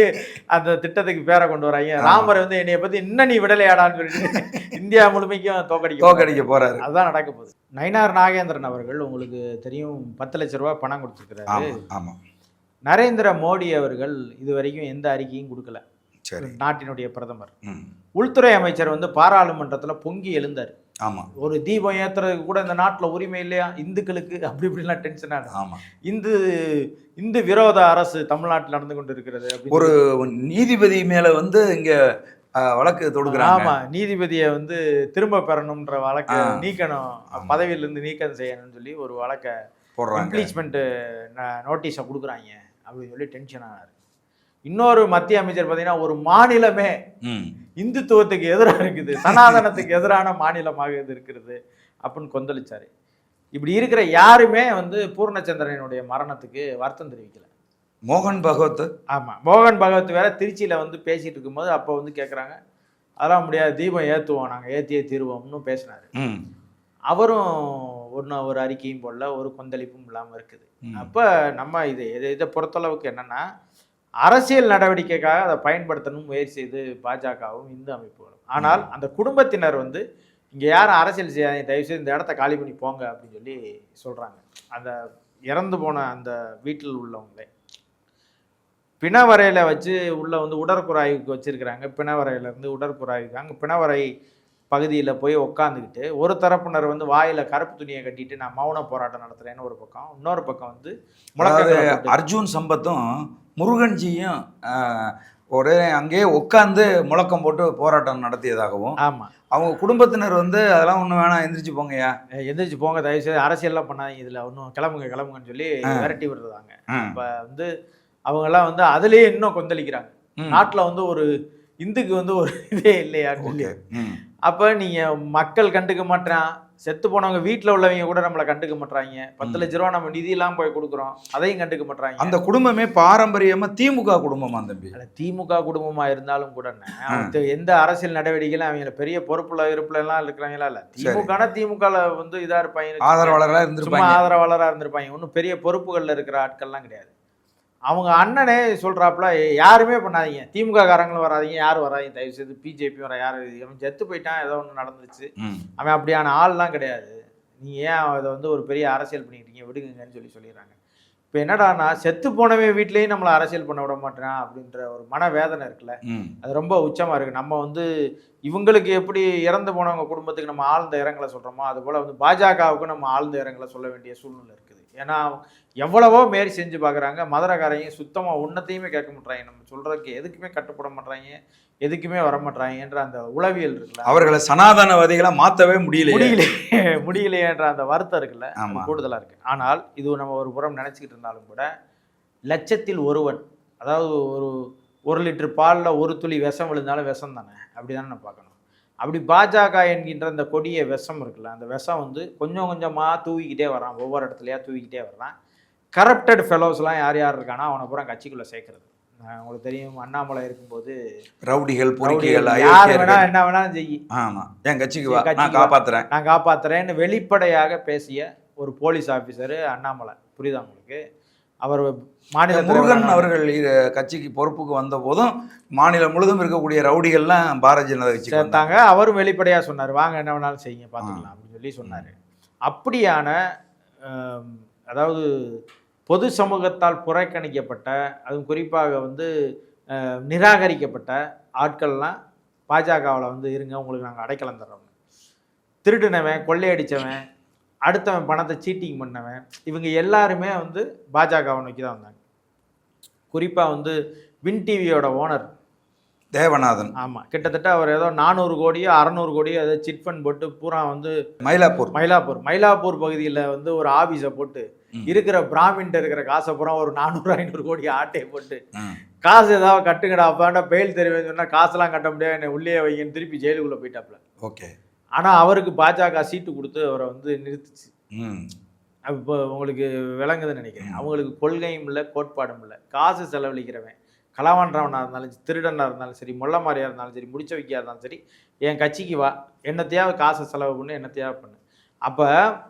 அந்த திட்டத்துக்கு பேரை கொண்டு வராங்க. ராமர் வந்து என்னைய பத்தி இன்னும் நீ விடலையாடான்னு சொல்லிட்டு இந்தியா முழுமைக்கும் தோக்கடிக்க போறாரு. அதுதான் நடக்க போகுது. நயினார் நாகேந்திரன் அவர்கள் உங்களுக்கு தெரியும் 10 லட்ச ரூபாய் பணம் கொடுத்துருக்கிறாரு. ஆமா. நரேந்திர மோடி அவர்கள் இது வரைக்கும் எந்த அறிக்கையும் கொடுக்கல. சரி. நாட்டினுடைய பிரதமர். உள்துறை அமைச்சர் வந்து பாராளுமன்றத்துல பொங்கி எழுந்தார். ஆமா. ஒரு தீபம் ஏத்துறதுக்கு கூட இந்த நாட்டுல உரிமை இல்லையா இந்துக்களுக்கு, அப்படி இப்படிலாம் டென்ஷனான. ஆமா. இந்து விரோத அரசு தமிழ்நாட்டில் நடந்து கொண்டு இருக்கிறது. ஒரு நீதிபதி மேல வந்து இங்க வழக்கு தொடுக்கிறாங்க. ஆமா, நீதிபதியை வந்து திரும்ப பெறணும்ன்ற வழக்கை நீக்கணும், பதவியிலிருந்து நீக்கம் செய்யணும்னு சொல்லி ஒரு வழக்கை இம்ப்ளீச்மெண்ட் நோட்டீஸை கொடுக்குறாங்க அப்படின்னு சொல்லி டென்ஷன் ஆனார். இன்னொரு மத்திய அமைச்சர் பார்த்தீங்கன்னா, ஒரு மாநிலமே இந்துத்துவத்துக்கு எதிராக இருக்குது, சனாதனத்துக்கு எதிரான மாநிலமாக இது இருக்கிறது அப்படின்னு கொந்தளிச்சாரு. இப்படி இருக்கிற யாருமே வந்து பூர்ணச்சந்திரனுடைய மரணத்துக்கு வருத்தம் தெரிவிக்கல. மோகன் பகவத். ஆமாம், மோகன் பகவத் வேற திருச்சியில் வந்து பேசிட்டு இருக்கும்போது அப்போ வந்து கேட்குறாங்க, அதெல்லாம் முடியாது, தீபம் ஏற்றுவோம், நாங்கள் ஏற்றியே தீருவோம்னு பேசினார். அவரும் ஒரு அறிக்கையும் போடல, ஒரு கொந்தளிப்பும் இல்லாமல் இருக்குது. அப்போ நம்ம இதை பொறுத்தளவுக்கு என்னன்னா, அரசியல் நடவடிக்கைக்காக அதை பயன்படுத்தணும் முயற்சி செய்து பாஜகவும் இந்து அமைப்புகளும். ஆனால் அந்த குடும்பத்தினர் வந்து இங்கே யாரும் அரசியல் செய்யாதீங்க, தயவுசெய்து இந்த இடத்த காலி பண்ணி போங்க அப்படின்னு சொல்லி சொல்கிறாங்க. அந்த இறந்து போன அந்த வீட்டில் உள்ளவங்களே பிணவரையில் வச்சு உள்ளே வந்து உடற்குறாய்வுக்கு வச்சுருக்கிறாங்க. பிணவரையிலேருந்து உடற்குறாய்வுக்கு அங்கே பிணவரை பகுதியில் போய் உட்காந்துக்கிட்டு ஒரு தரப்பினர் வந்து வாயில் கருப்பு துணியை கட்டிட்டு நான் மௌன போராட்டம் நடத்துகிறேன்னு ஒரு பக்கம், இன்னொரு பக்கம் வந்து அர்ஜுன் சம்பத்தும் முருகன்ஜியும் ஒரு அங்கேயே உட்காந்து முழக்கம் போட்டு போராட்டம் நடத்தியதாகவும், ஆமாம், அவங்க குடும்பத்தினர் வந்து அதெல்லாம் ஒன்றும் வேணாம், எந்திரிச்சு போங்கய்யா, எந்திரிச்சு போங்க, தயவுசெய்து அரசியல்லாம் பண்ணாதீங்க, இதில் ஒன்றும் கிளம்புங்கன்னு சொல்லி விரட்டி விடுறதாங்க. இப்போ வந்து அவங்கெல்லாம் வந்து அதுலேயே இன்னும் கொந்தளிக்கிறாங்க. நாட்டில் வந்து ஒரு இந்துக்கு வந்து ஒரு இதே இல்லையான்னு சொல்லி. அப்போ நீங்கள் மக்கள் கண்டுக்க மாட்டான், செத்து போனவங்க வீட்டில் உள்ளவங்க கூட நம்மளை கண்டுக்க மாட்டாங்க. 10 லட்ச ரூபா நம்ம நிதியெல்லாம் போய் கொடுக்குறோம், அதையும் கண்டுக்க மாட்டாங்க. அந்த குடும்பமே பாரம்பரியமா திமுக குடும்பமா தம்பி? திமுக குடும்பமா இருந்தாலும் கூட எந்த அரசியல் நடவடிக்கையிலும் அவங்க பெரிய பொறுப்புல இருப்புல எல்லாம் இருக்கிறாங்களா இல்ல. திமுக வந்து இதா இருப்பாங்க, ஆதரவாளராக இருந்திருப்பாங்க, ஆதரவாளராக இருந்திருப்பாங்க. ஒன்றும் பெரிய பொறுப்புகள்ல இருக்கிற ஆட்கள்லாம் கிடையாது. அவங்க அண்ணனே சொல்றாப்புல, யாருமே பண்ணாதீங்க, திமுக காரங்களும் வராதிங்க, யாரும் வராதிங்க, தயவு செய்து பிஜேபி வர யாரும், அவன் செத்து போயிட்டான், ஏதோ ஒன்று நடந்துச்சு, அவன் அப்படியான ஆள்லாம் கிடையாது, நீங்க ஏன் அதை வந்து ஒரு பெரிய அரசியல் பண்ணிக்கிட்டீங்க, விடுங்கன்னு சொல்லிடுறாங்க. இப்போ என்னடானா, செத்து போனவே வீட்லேயும் நம்மளை அரசியல் பண்ண விட மாட்டேறான் அப்படின்ற ஒரு மனவேதனை இருக்குல்ல, அது ரொம்ப உச்சமா இருக்கு. நம்ம வந்து இவங்களுக்கு எப்படி இறந்து போனவங்க குடும்பத்துக்கு நம்ம ஆழ்ந்த இரங்கலை சொல்றோமோ, அது போல வந்து பாஜகவுக்கு நம்ம ஆழ்ந்த இரங்கலை சொல்ல வேண்டிய சூழ்நிலை இருக்குது. ஏன்னா எவ்வளவோ மாரி செஞ்சு பார்க்குறாங்க, மதுரைக்காரங்க சுத்தமாக ஒன்றத்தையுமே கேட்க மாட்டாங்க, நம்ம சொல்கிறதுக்கு எதுக்குமே கட்டுப்பட மாட்டாங்க, எதுக்குமே வர மாட்டாங்கன்ற அந்த உளவியல் இருக்குல்ல, அவர்களை சனாதனவாதிகளாக மாற்றவே முடியலையேன்ற அந்த வருத்தம் இருக்குல்ல, கூடுதலாக இருக்குது. ஆனால் இது நம்ம ஒரு புறம் நினச்சிக்கிட்டு இருந்தாலும் கூட, லட்சத்தில் ஒருவன், அதாவது ஒரு லிட்டர் பாலில் ஒரு துளி விஷம் விழுந்தாலும் விஷம் தானே, அப்படி தானே நான் பார்க்கணும். அப்படி பாஜக என்கின்ற அந்த கொடிய விஷம் இருக்குல்ல, அந்த விஷம் வந்து கொஞ்சம் கொஞ்சமாக தூவிக்கிட்டே வரான், ஒவ்வொரு இடத்துலையா தூவிக்கிட்டே வர்றான். கரப்டட் ஃபெலோஸ்லாம் யார் யார் அவனை பூரா கட்சிக்குள்ளே சேர்க்கறது. உங்களுக்கு தெரியும், அண்ணாமலை இருக்கும்போது ரவுடிகள் பொறுக்கிகள் யார் வேணா என்ன வேணாலும் செய்யும், ஆமாம், என் கட்சிக்கு நான் காப்பாத்துறேன்னு வெளிப்படையாக பேசிய ஒரு போலீஸ் ஆஃபீஸரு அண்ணாமலை, புரியுதா உங்களுக்கு? அவர் மாநில முருகன் அவர்கள் கட்சிக்கு பொறுப்புக்கு வந்த போதும் மாநிலம் முழுதும் இருக்கக்கூடிய ரவுடிகள்லாம் பாரதிய ஜனதா கட்சி சேர்த்தாங்க. அவரும் வெளிப்படையாக சொன்னார், வாங்க என்ன வேணாலும் செய்யுங்க பார்த்துக்கலாம் அப்படின்னு சொல்லி சொன்னார். அப்படியான அதாவது பொது சமூகத்தால் புறக்கணிக்கப்பட்ட, அதுவும் குறிப்பாக வந்து நிராகரிக்கப்பட்ட ஆட்கள்லாம் பாஜகவில் வந்து இருங்க, உங்களுக்கு நாங்கள் அடைக்கலம் தர்றோம். திருடுனவன், கொள்ளையடித்தவன், அடுத்தவன் பணத்தை சீட்டிங் பண்ணவன், இவங்க எல்லாருமே வந்து பாஜகவை நோக்கி தான் வந்தாங்க. குறிப்பாக வந்து வின் டிவியோட ஓனர் தேவநாதன், ஆமாம், கிட்டத்தட்ட அவர் ஏதோ 400 கோடியோ 600 கோடியோ ஏதோ சிட் ஃபண்ட் போட்டு பூரா வந்து மயிலாப்பூர் பகுதியில் வந்து ஒரு ஆபீஸை போட்டு இருக்கிற பிராமின்ட்டு இருக்கிற காசை பூரா ஒரு 400-500 கோடி ஆட்டையை போட்டு, காசு ஏதாவது கட்டுங்கடா அப்பாண்டா பெயில் தெரியுதுன்னு சொன்னால் காசெல்லாம் கட்ட முடியாது, என்னை உள்ளே வைங்கன்னு திருப்பி ஜெயிலுக்குள்ளே போயிட்டாப்புல. ஓகே. ஆனால் அவருக்கு பாஜக சீட்டு கொடுத்து அவரை வந்து நிறுத்துச்சு. இப்போ உங்களுக்கு விளங்குதுன்னு நினைக்கிறேன். அவங்களுக்கு கொள்கையும் இல்லை, கோட்பாடும் இல்லை. காசு செலவழிக்கிறவன், களவான்றவனாக இருந்தாலும் சரி, திருடனாக இருந்தாலும் சரி, மொல்ல மாதிரியாக இருந்தாலும் சரி, முடிச்ச வைக்கியா இருந்தாலும் சரி, என் கட்சிக்கு வா, என்னத்தையாவது காசை செலவு பண்ணு, என்னத்தையாவது பண்ணு. அப்போ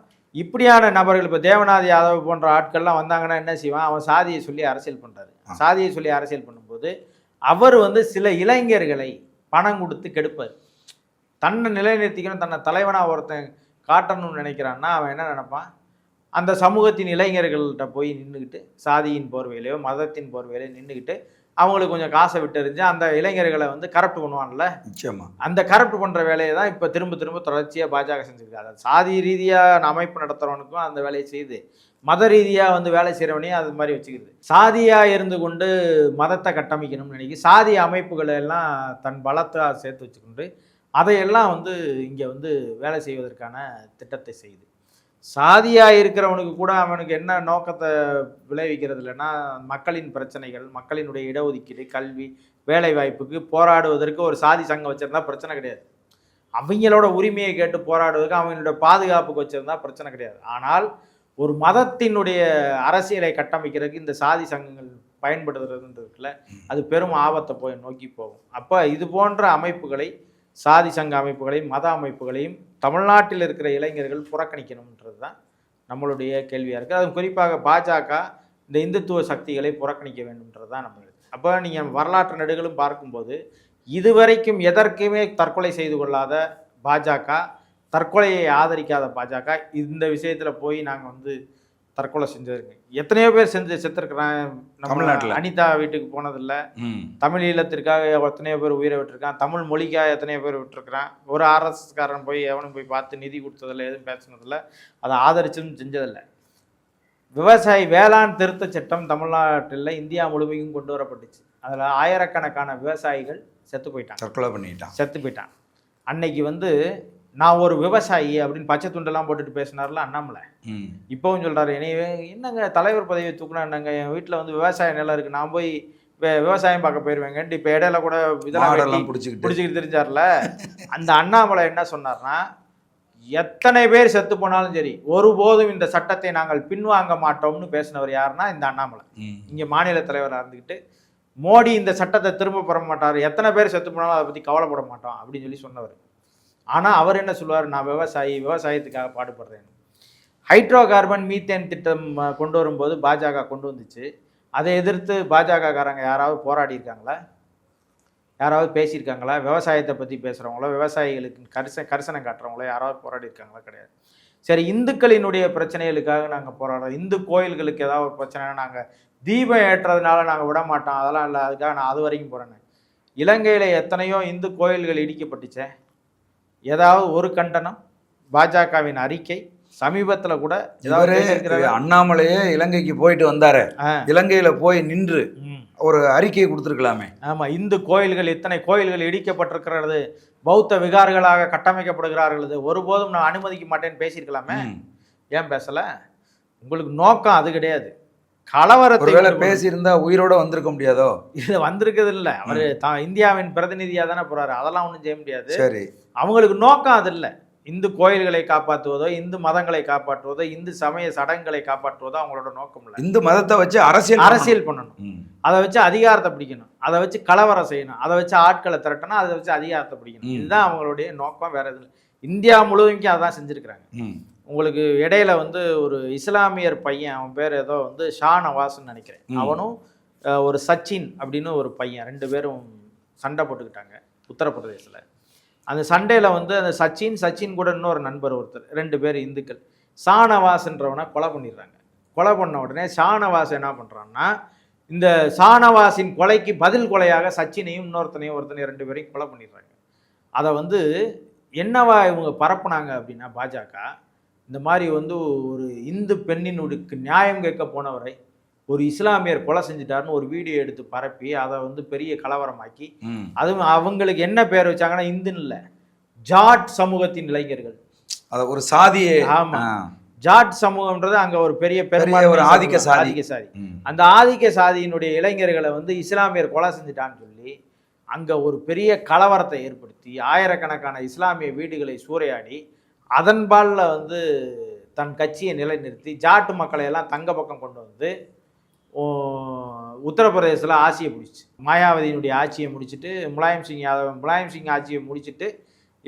இப்படியான நபர்கள் இப்போ தேவநாத் யாதவ் போன்ற ஆட்கள்லாம் வந்தாங்கன்னா என்ன செய்வான், அவன் சாதியை சொல்லி அரசியல் பண்ணுறாரு. சாதியை சொல்லி அரசியல் பண்ணும்போது அவர் வந்து சில இளைஞர்களை பணம் கொடுத்து கெடுப்பார். தன்னை நிலைநிறுத்திக்கணும், தன்னை தலைவனாக ஒருத்தன் காட்டணும்னு நினைக்கிறான்னா அவன் என்ன நினைப்பான், அந்த சமூகத்தின் இளைஞர்கள்ட்ட போய் நின்றுக்கிட்டு சாதியின் போர்வையிலையோ மதத்தின் போர்வையிலையோ நின்றுக்கிட்டு அவங்களுக்கு கொஞ்சம் காசை விட்டெறிஞ்சு அந்த இளைஞர்களை வந்து கரப்ட் பண்ணுவான்ல. நிச்சயமா அந்த கரப்ட் பண்ணுற வேலையை தான் இப்போ திரும்ப திரும்ப தொடர்ச்சியாக பாஜக செஞ்சுருக்காங்க. சாதி ரீதியாக அமைப்பு நடத்துகிறவனுக்கும் அந்த வேலையை செய்யுது, மத ரீதியாக வந்து வேலை செய்கிறவனையும் அது மாதிரி வச்சுக்கிது. சாதியாக இருந்து கொண்டு மதத்தை கட்டமைக்கணும்னு நினைக்கி சாதி அமைப்புகளை எல்லாம் தன் பலத்தை சேர்த்து வச்சுக்கொண்டு அதையெல்லாம் வந்து இங்கே வந்து வேலை செய்வதற்கான திட்டத்தை செய்யுது. சாதியாக இருக்கிறவனுக்கு கூட அவனுக்கு என்ன நோக்கத்தை விளைவிக்கிறது இல்லைன்னா, மக்களின் பிரச்சனைகள், மக்களினுடைய இடஒதுக்கீடு, கல்வி, வேலை வாய்ப்புக்கு போராடுவதற்கு ஒரு சாதி சங்கம் வச்சுருந்தா பிரச்சனை கிடையாது. அவங்களோட உரிமையை கேட்டு போராடுவதற்கு அவங்களோட பாதுகாப்புக்கு வச்சுருந்தா பிரச்சனை கிடையாது. ஆனால் ஒரு மதத்தினுடைய அரசியலை கட்டமைக்கிறதுக்கு இந்த சாதி சங்கங்கள் பயன்படுத்துறதுன்றதுக்குள்ள அது பெரும் ஆபத்தை போய் நோக்கி போகும். அப்போ இது போன்ற அமைப்புகளை, சாதி சங்க அமைப்புகளையும் மத அமைப்புகளையும் தமிழ்நாட்டில் இருக்கிற இளைஞர்கள் புறக்கணிக்கணுன்றது தான் நம்மளுடைய கேள்வியாக இருக்குது. அதுவும் குறிப்பாக பாஜக இந்த இந்துத்துவ சக்திகளை புறக்கணிக்க வேண்டும்ன்றது தான் நம்மளுக்கு. அப்போ நீங்கள் வரலாற்று நெடுகளும் பார்க்கும்போது இதுவரைக்கும் எதற்குமே தற்கொலை செய்து கொள்ளாத பாஜக, தற்கொலையை ஆதரிக்காத பாஜக இந்த விஷயத்தில் போய் நாங்கள் வந்து தற்கொலை செஞ்சிருக்கு. எத்தனையோ பேர் செத்துருக்குறான். தமிழ்நாட்டில் அனிதா வீட்டுக்கு போனதில்லை, தமிழ் ஈழத்திற்காக எத்தனையோ பேர் உயிரை விட்டுருக்கான், தமிழ் மொழிக்காக எத்தனையோ பேர் விட்டுருக்குறான். ஒரு ஆர்எஸ்எஸ்காரன் போய் எவனும் போய் பார்த்து நிதி கொடுத்ததில்லை, எதுவும் பேசுனதில்லை, அதை ஆதரிச்சும் செஞ்சதில்லை. விவசாயி வேளாண் திருத்த சட்டம் தமிழ்நாட்டில் இந்தியா முழுமைக்கும் கொண்டு வரப்பட்டுச்சு. அதில் ஆயிரக்கணக்கான விவசாயிகள் செத்து போயிட்டான், தற்கொலை பண்ணிட்டான், செத்து போயிட்டான். அன்னைக்கு வந்து நான் ஒரு விவசாயி அப்படின்னு பச்சை துண்டெல்லாம் போட்டுட்டு பேசினார்ல அண்ணாமலை, இப்போவும் சொல்கிறாரு, என்னங்க தலைவர் பதவியை தூக்குனா என்னங்க, என் வீட்டில் வந்து விவசாய நிலம் இருக்குது, நான் போய் விவசாயம் பார்க்க போயிடுவேங்கன்ட்டு இப்போ இடையில கூட இதெல்லாம் பிடிச்சிக்கிட்டு தெரிஞ்சார்ல. அந்த அண்ணாமலை என்ன சொன்னார்னா, எத்தனை பேர் செத்து போனாலும் சரி ஒருபோதும் இந்த சட்டத்தை நாங்கள் பின்வாங்க மாட்டோம்னு பேசினவர் யாருன்னா இந்த அண்ணாமலை. இங்கே மாநில தலைவராக இருந்துக்கிட்டு மோடி இந்த சட்டத்தை திரும்ப பெற மாட்டார், எத்தனை பேர் செத்து போனாலும் அதை பற்றி கவலைப்பட மாட்டோம் அப்படின்னு சொல்லி சொன்னவர். ஆனால் அவர் என்ன சொல்லுவார், நான் விவசாயத்துக்காக பாடுபடுறேன். ஹைட்ரோ கார்பன் மீத்தேன் திட்டம் கொண்டு வரும்போது பாஜக கொண்டு வந்துச்சு. அதை எதிர்த்து பாஜகக்காரங்க யாராவது போராடி இருக்காங்களா, யாராவது பேசியிருக்காங்களா? விவசாயத்தை பற்றி பேசுகிறவங்களோ, விவசாயிகளுக்கு கரிசனம் காட்டுறவங்களோ யாராவது போராடி இருக்காங்களா? கிடையாது. சரி, இந்துக்களினுடைய பிரச்சனைகளுக்காக நாங்கள் போராடுறோம், இந்து கோயில்களுக்கு ஏதாவது ஒரு பிரச்சனைனா நாங்கள் தீபம் ஏற்றுறதுனால நாங்கள் விட மாட்டோம், அதெல்லாம் இல்லை, அதுக்காக நான் அது வரைக்கும் போகிறேன்னு. இலங்கையில் எத்தனையோ இந்து கோயில்கள் இடிக்கப்பட்டுச்சே, ஏதாவது ஒரு கண்டனம்? பாஜகவின் அறிக்கை சமீபத்தில் கூட அண்ணாமலையே இலங்கைக்கு போயிட்டு வந்தாரு, இலங்கையில போய் நின்று ஒரு அறிக்கையை கொடுத்துருக்கலாமே. ஆமாம், இந்து கோயில்கள் இத்தனை கோயில்கள் இடிக்கப்பட்டிருக்கிறது, பௌத்த விகார்களாக கட்டமைக்கப்படுகிறார்கள், ஒருபோதும் நான் அனுமதிக்க மாட்டேன்னு பேசியிருக்கலாமே. ஏன் பேசலை? உங்களுக்கு நோக்கம் அது கிடையாது. கலவரத்தை பேசியிருந்தா உயிரோட வந்திருக்க முடியாதோ? இது வந்திருக்கிறது இல்லை, அவர் இந்தியாவின் பிரதிநிதியாக தானே போறாரு, அதெல்லாம் ஒன்றும் செய்ய முடியாது. சரி, அவங்களுக்கு நோக்கம் அது இல்லை. இந்து கோயில்களை காப்பாற்றுவதோ, இந்து மதங்களை காப்பாற்றுவதோ, இந்து சமய சடங்குகளை காப்பாற்றுவதோ அவங்களோட நோக்கம் இல்லை. இந்து மதத்தை வச்சு அரசியல் பண்ணணும், அதை வச்சு அதிகாரத்தை பிடிக்கணும், அதை வச்சு கலவரம் செய்யணும், அதை வச்சு ஆட்களை திரட்டணும், அதை வச்சு அதிகாரத்தை பிடிக்கணும். இதுதான் அவங்களுடைய நோக்கம், வேற எதுவும். இந்தியா முழுவதும் அதான் செஞ்சுருக்கிறாங்க. உங்களுக்கு இடையில வந்து ஒரு இஸ்லாமியர் பையன், அவன் பேர் ஏதோ வந்து ஷா நவாஸ்ன்னு நினைக்கிறேன், அவனும் ஒரு சச்சின் அப்படின்னு ஒரு பையன், ரெண்டு பேரும் சண்டை போட்டுக்கிட்டாங்க உத்தரப்பிரதேசில். அந்த சண்டையில் வந்து அந்த சச்சின் கூட இன்னொரு நண்பர் ஒருத்தர், ரெண்டு பேர் இந்துக்கள், ஷானவாஸ்ன்றவனை கொலை பண்ணிடுறாங்க. கொலை பண்ண உடனே ஷானவாஸ் என்ன பண்ணுறான்னா, இந்த ஷானவாஸின் கொலைக்கு பதில் கொலையாக சச்சினையும் ஒருத்தனையும் ரெண்டு பேரையும் கொலை பண்ணிடுறாங்க. அதை வந்து என்னவா இவங்க பரப்புனாங்க அப்படின்னா, பாஜக இந்த மாதிரி வந்து ஒரு இந்து பெண்ணினுக்கு நியாயம் கேட்க போனவரை ஒரு இஸ்லாமியர் கொலை செஞ்சுட்டாருன்னு ஒரு வீடியோ எடுத்து பரப்பி அதை வந்து பெரிய கலவரமாக்கி, அதுவும் அவங்களுக்கு என்ன பேர் வச்சாங்கன்னா, இந்துன்னு இல்லை, ஜாட் சமூகத்தின் இளைஞர்கள். அது ஒரு சாதியே. ஆமா, ஜாட் சமூகம்ன்றது அங்க ஒரு பெரிய ஒரு ஆதிக்க சாதி. அந்த ஆதிக்க சாதியினுடைய இளைஞர்களை வந்து இஸ்லாமியர் கொலை செஞ்சுட்டான்னு சொல்லி அங்க ஒரு பெரிய கலவரத்தை ஏற்படுத்தி ஆயிரக்கணக்கான இஸ்லாமிய வீடுகளை சூறையாடி அதன்பால்ல வந்து தன் கட்சியை நிலைநிறுத்தி ஜாட்டு மக்களை எல்லாம் தங்க பக்கம் கொண்டு வந்து உத்தரப்பிரதேசத்தில் ஆட்சியை முடிச்சு, மாயாவதியினுடைய ஆட்சியை முடிச்சுட்டு முலாயம் சிங் ஆட்சியை முடிச்சுட்டு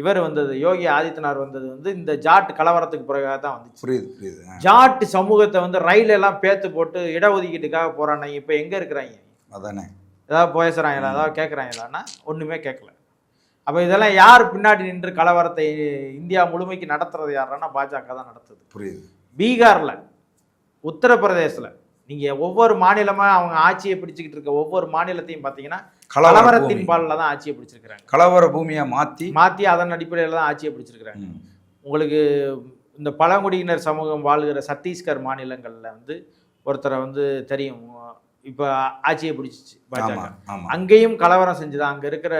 இவர் வந்தது, யோகி ஆதித்யநாத் வந்தது வந்து இந்த ஜாட் கலவரத்துக்கு பிறகாக தான் வந்துச்சு. புரியுது புரியுது. ஜாட் சமூகத்தை வந்து ரயில் எல்லாம் பேத்து போட்டு இடஒதுக்கீட்டுக்காக போறாங்க. இப்போ எங்க இருக்கிறாங்க? அதானே. ஏதாவது பேசுறாங்களா, ஏதாவது கேட்குறாங்களான்னா ஒண்ணுமே கேட்கல. அப்ப இதெல்லாம் யார் பின்னாடி நின்று கலவரத்தை இந்தியா முழுமைக்கு நடத்துறது யாருன்னா பாஜக தான் நடத்துது. புரியுது. பீகார்ல, உத்தரப்பிரதேசல நீங்க ஒவ்வொரு மாநிலமா அவங்க ஆட்சியை பிடிச்சிக்கிட்டு இருக்க ஒவ்வொரு மாநிலத்தையும் பார்த்தீங்கன்னா கலவரத்தின் பாலில் தான் ஆட்சியை பிடிச்சிருக்கிறாங்க. கலவர பூமியை மாற்றி அதன் அடிப்படையில் தான் ஆட்சியை பிடிச்சிருக்கிறாங்க. உங்களுக்கு இந்த பழங்குடியினர் சமூகம் வாழ்கிற சத்தீஸ்கர் மாநிலங்களில் வந்து ஒருத்தரை வந்து தெரியும், இப்போ ஆட்சியை பிடிச்சிச்சு பாஜக. அங்கேயும் கலவரம் செஞ்சுதான் அங்கே இருக்கிற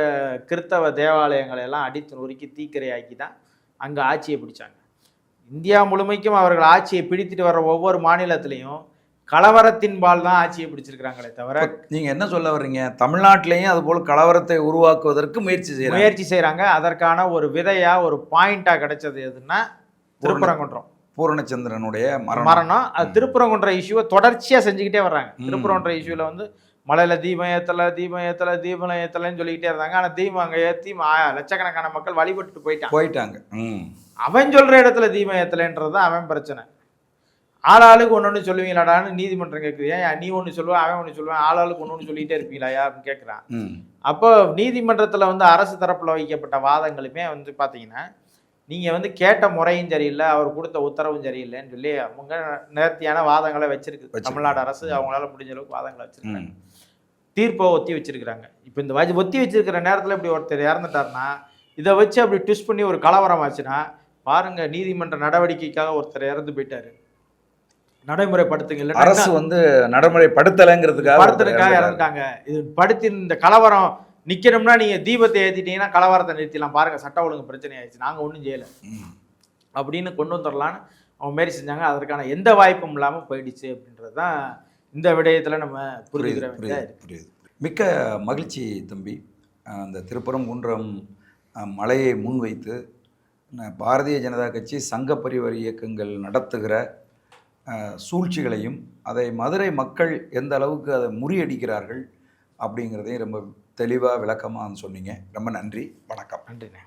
கிறித்தவ தேவாலயங்களை எல்லாம் அடித்து நொறுக்கி தீக்கிரையாக்கி தான் அங்கே ஆட்சியை பிடிச்சாங்க. இந்தியா முழுமைக்கும் அவர்கள் ஆட்சியை பிடித்துட்டு வர்ற ஒவ்வொரு மாநிலத்திலையும் கலவரத்தின் பால் தான் ஆட்சியை பிடிச்சிருக்கிறாங்களே தவிர. நீங்க என்ன சொல்ல வர்றீங்க? தமிழ்நாட்டிலையும் அது போல கலவரத்தை உருவாக்குவதற்கு முயற்சி செய்யறாங்க. அதற்கான ஒரு விதையா, ஒரு பாயிண்டா கிடைச்சது எதுன்னா திருப்பரங்குன்றம் பூரணச்சந்திரனுடைய மரணம். அது திருப்பரங்குன்ற இஷ்யூவை தொடர்ச்சியா செஞ்சுக்கிட்டே வர்றாங்க. திருப்பரங்குன்ற இஷ்யூல வந்து மலையில தீபம் ஏத்தலன்னு சொல்லிக்கிட்டே இருந்தாங்க. ஆனா தீபம் அங்க ஏற்றி லட்சக்கணக்கான மக்கள் வழிபட்டுட்டு போயிட்டாங்க. அவன் சொல்ற இடத்துல தீபம் ஏத்தலைன்றது தான் அவன் பிரச்சனை. ஆளாளுக்கு ஒன்று சொல்லுவீங்களாடான்னு நீதிமன்றம் கேட்குது. ஏன் நீ ஒன்று சொல்லுவேன், அவன் ஒன்று சொல்லுவேன், ஆளாளுக்கு ஒன்று சொல்லிகிட்டே இருப்பீங்களா அப்படின்னு கேட்குறான். அப்போ நீதிமன்றத்தில் வந்து அரசு தரப்பில் வைக்கப்பட்ட வாதங்களுமே வந்து பார்த்தீங்கன்னா, நீங்கள் வந்து கேட்ட முறையும் சரியில்லை, அவர் கொடுத்த உத்தரவும் சரியில்லைன்னு சொல்லி அவங்க நேர்த்தியான வாதங்களை வச்சிருக்கு. தமிழ்நாடு அரசு அவங்களால முடிஞ்ச அளவுக்கு வாதங்களை வச்சிருக்காங்க. தீர்ப்பை ஒத்தி வச்சிருக்கிறாங்க. இப்போ இந்த ஒத்தி வச்சிருக்கிற நேரத்தில் இப்படி ஒருத்தர் இறந்துட்டாருன்னா இதை வச்சு அப்படி ட்விஸ்ட் பண்ணி ஒரு கலவரம் ஆச்சுன்னா பாருங்க, நீதிமன்ற நடவடிக்கைக்காக ஒருத்தர் இறந்து போயிட்டாரு, நடைமுறைப்படுத்துங்க. அரசு வந்து நடைமுறைப்படுத்தலைங்கிறதுக்காக இறந்துட்டாங்க. இது படுத்தி இந்த கலவரம் நிக்கணும்னா நீங்க தீபத்தை ஏத்திட்டீங்கன்னா கலவரத்தை நிறுத்திடலாம். பாருங்க, சட்ட ஒழுங்கு பிரச்சனை ஆயிடுச்சு, நாங்க ஒன்றும் செய்யல அப்படின்னு கொண்டு வந்துடலான்னு அவங்க மாரி செஞ்சாங்க. அதற்கான எந்த வாய்ப்பும் இல்லாமல் போயிடுச்சு அப்படின்றது தான் இந்த விடயத்தில் நம்ம புரியுது. மிக்க மகிழ்ச்சி தம்பி. அந்த திருப்பரங்குன்றம் மலையை முன்வைத்து பாரதிய ஜனதா கட்சி சங்க பரிவார இயக்கங்கள் நடத்துகிற சூழ்ச்சிகளையும் அதை மதுரை மக்கள் எந்த அளவுக்கு அதை முறியடிக்கிறார்கள் அப்படிங்கிறதையும் ரொம்ப தெளிவாக விளக்கமாக சொன்னீங்க. ரொம்ப நன்றி. வணக்கம். நன்றிண்ணே.